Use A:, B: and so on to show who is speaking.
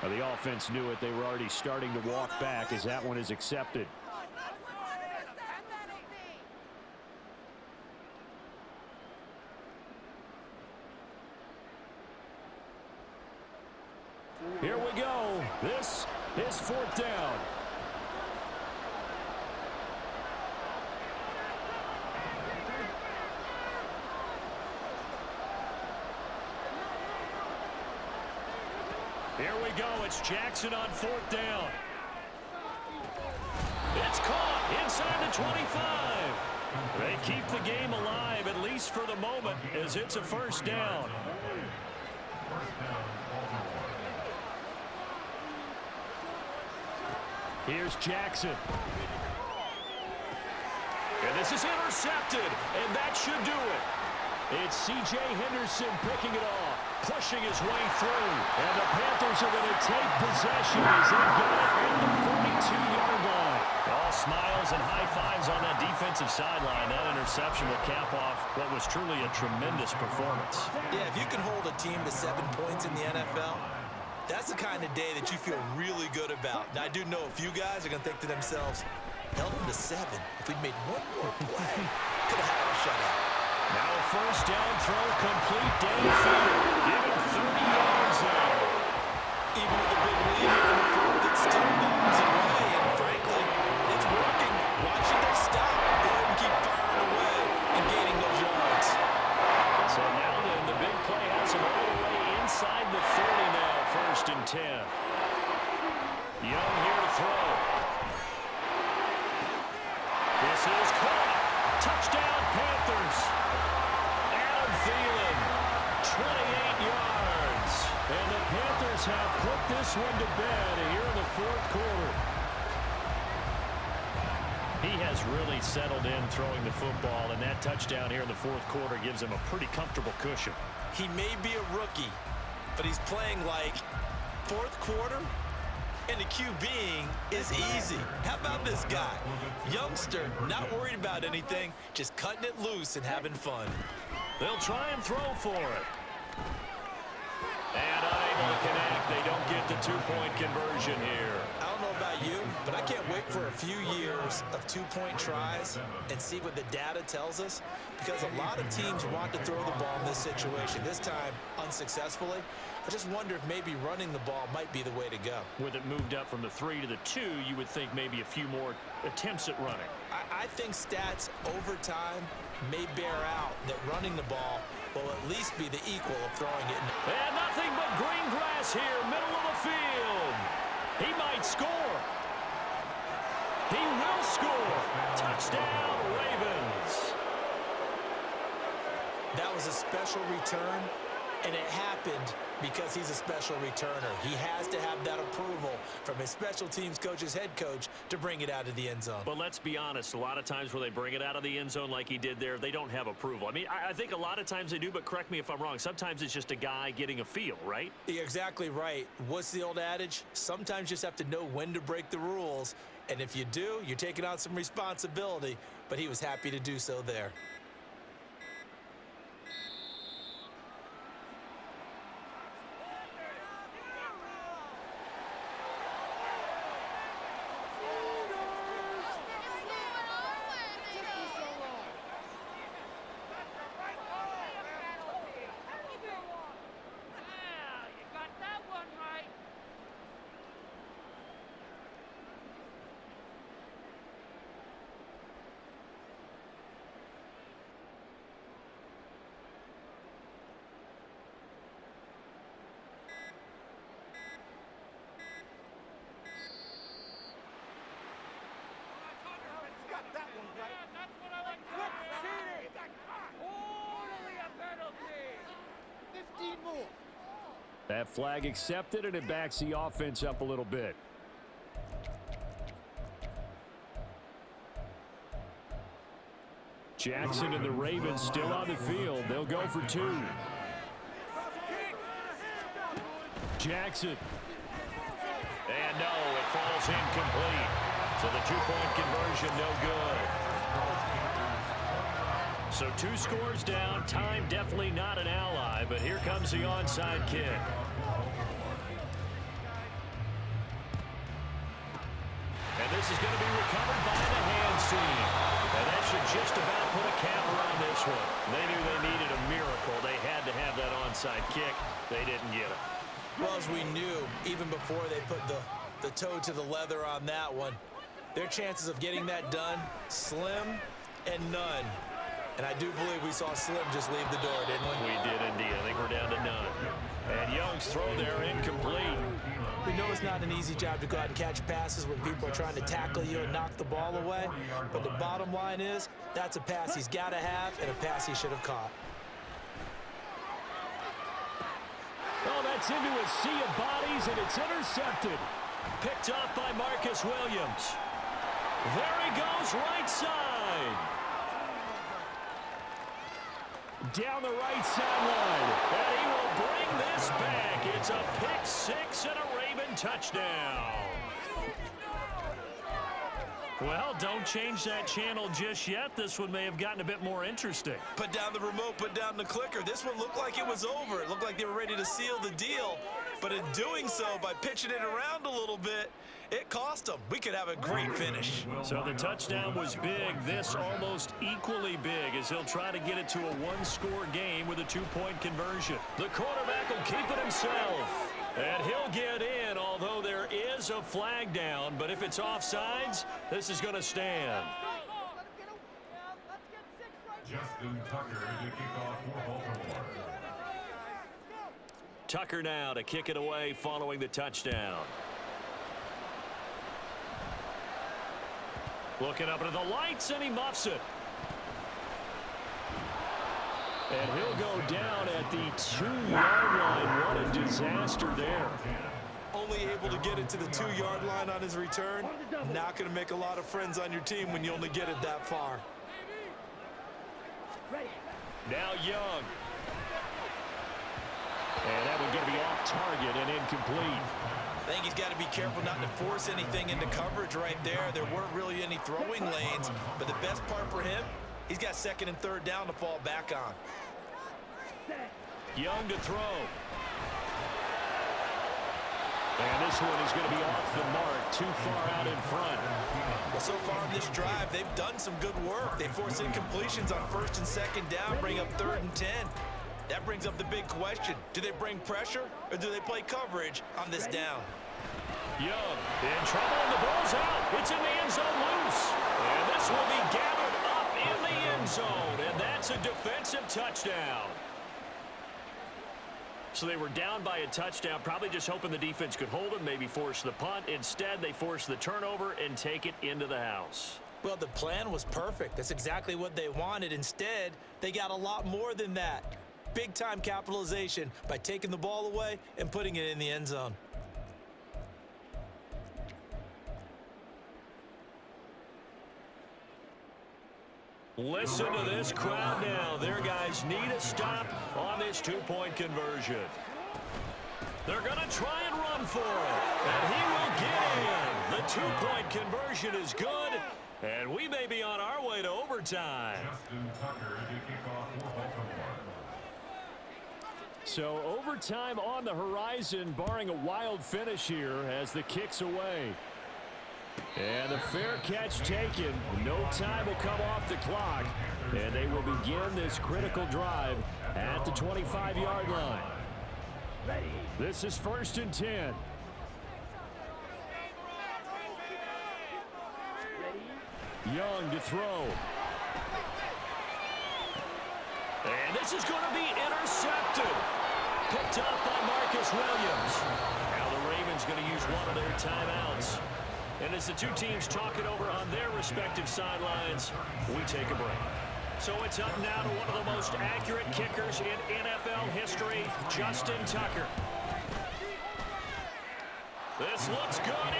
A: Well, the offense knew it. They were already starting to walk back as that one is accepted. Here we go. This is fourth down. Here we go. It's Jackson on fourth down. It's caught inside the 25. They keep the game alive, at least for the moment, as it's a first down. Here's Jackson. And this is intercepted, and that should do it. It's C.J. Henderson picking it off, pushing his way through. And the Panthers are going to take possession as they've got it at the 42-yard line. All smiles and high fives on that defensive sideline. That interception will cap off what was truly a tremendous performance.
B: Yeah, if you can hold a team to 7 points in the NFL, that's the kind of day that you feel really good about. Now, I do know a few guys are going to think to themselves, held them to 7. If we'd made one more play, could have had a shutout.
A: Now a first down throw complete downfield. Give him 30 yards there.
B: Even with a big lead here in the fourth, it's still bombs away. And frankly, it's working. Why should they stop? Go ahead and keep firing away and gaining those yards.
A: So now then, the big play has him all the way inside the 30 now. First and 10. Young here to throw. This is caught. Touchdown, Panthers. Adam Thielen, 28 yards. And the Panthers have put this one to bed here in the fourth quarter. He has really settled in throwing the football, and that touchdown here in the fourth quarter gives him a pretty comfortable cushion.
B: He may be a rookie, but he's playing like fourth quarter, and the QBing is easy. How about this guy? Youngster, not worried about anything, just cutting it loose and having fun.
A: They'll try and throw for it. And unable to connect. They don't get the two-point conversion here.
B: I don't know about you, but I can't wait for a few years of two-point tries and see what the data tells us, because a lot of teams want to throw the ball in this situation, this time unsuccessfully. I just wonder if maybe running the ball might be the way to go.
A: With it moved up from the 3 to the 2, you would think maybe a few more attempts at running.
B: I think stats over time may bear out that running the ball will at least be the equal of throwing it.
A: And nothing but green grass here, middle of the field. He might score. He will score. Touchdown, Ravens.
B: That was a special return, and it happened because he's a special returner. He has to have that approval from his special teams coach's head coach to bring it out of the end zone.
A: But let's be honest, a lot of times where they bring it out of the end zone like he did there, they don't have approval. I mean, I think a lot of times they do, but correct me if I'm wrong. Sometimes it's just a guy getting a feel, right?
B: You're exactly right. What's the old adage? Sometimes you just have to know when to break the rules. And if you do, you're taking on some responsibility. But he was happy to do so there.
A: That flag accepted, and it backs the offense up a little bit. Jackson and the Ravens still on the field. They'll go for 2. Jackson. And no, it falls incomplete. So the two-point conversion, no good. So 2 scores down. Time definitely not an ally, but here comes the onside kick. This is going to be recovered by the hands team. And that should just about put a cap around this one. They knew they needed a miracle. They had to have that onside kick. They didn't get it.
B: Well, as we knew, even before they put the toe to the leather on that one, their chances of getting that done, slim and none. And I do believe we saw Slim just leave the door, didn't we?
A: We did indeed. I think we're down to none. And Young's throw there incomplete.
B: We know it's not an easy job to go out and catch passes when people are trying to tackle you and knock the ball away. But the bottom line is, that's a pass he's got to have and a pass he should have caught.
A: Oh, that's into a sea of bodies, and it's intercepted. Picked off by Marcus Williams. There he goes, right side. Down the right sideline. And he will bring this back. It's a pick six and a Raven touchdown. Well, don't change that channel just yet. This one may have gotten a bit more interesting.
B: Put down the remote, put down the clicker. This one looked like it was over. It looked like they were ready to seal the deal. But in doing so, by pitching it around a little bit, it cost them. We could have a great finish.
A: So the touchdown was big. This almost equally big as he'll try to get it to a one-score game with a two-point conversion. The quarterback will keep it himself. And he'll get in, although there is a flag down. But if it's offsides, this is going to stand.
C: Justin Tucker to kick off for Baltimore.
A: Tucker now to kick it away following the touchdown. Looking up into the lights, and he muffs it. And he'll go down at the 2-yard line. What a disaster there.
B: Only able to get it to the 2-yard line on his return. Not going to make a lot of friends on your team when you only get it that far.
A: Now Young. And that one going to be off target and incomplete.
B: I think he's got to be careful not to force anything into coverage right there. There weren't really any throwing lanes, but the best part for him, he's got second and third down to fall back on.
A: Young to throw. And this one is going to be off the mark, too far out in front.
B: Well, so far in this drive, they've done some good work. They force incompletions on first and second down, bring up third and 10. That brings up the big question. Do they bring pressure or do they play coverage on this down?
A: Young in trouble, and the ball's out. It's in the end zone loose. And this will be gathered up in the end zone, and that's a defensive touchdown. So they were down by a touchdown, probably just hoping the defense could hold them, maybe force the punt. Instead, they force the turnover and take it into the house.
B: Well, the plan was perfect. That's exactly what they wanted. Instead, they got a lot more than that. Big-time capitalization by taking the ball away and putting it in the end zone.
A: Listen to this crowd now. Their guys need a stop on this two-point conversion. They're going to try and run for it. And he will get in. The two-point conversion is good. And we may be on our way to overtime.
C: Justin Tucker to kick off for Baltimore.
A: So overtime on the horizon, barring a wild finish here as the kick's away. And the fair catch taken. No time will come off the clock. And they will begin this critical drive at the 25-yard line. This is 1st and 10. Young to throw. And this is going to be intercepted. Picked up by Marcus Williams. Now the Ravens going to use one of their timeouts. And as the two teams talk it over on their respective sidelines, we take a break. So it's up now to one of the most accurate kickers in NFL history, Justin Tucker. This looks good.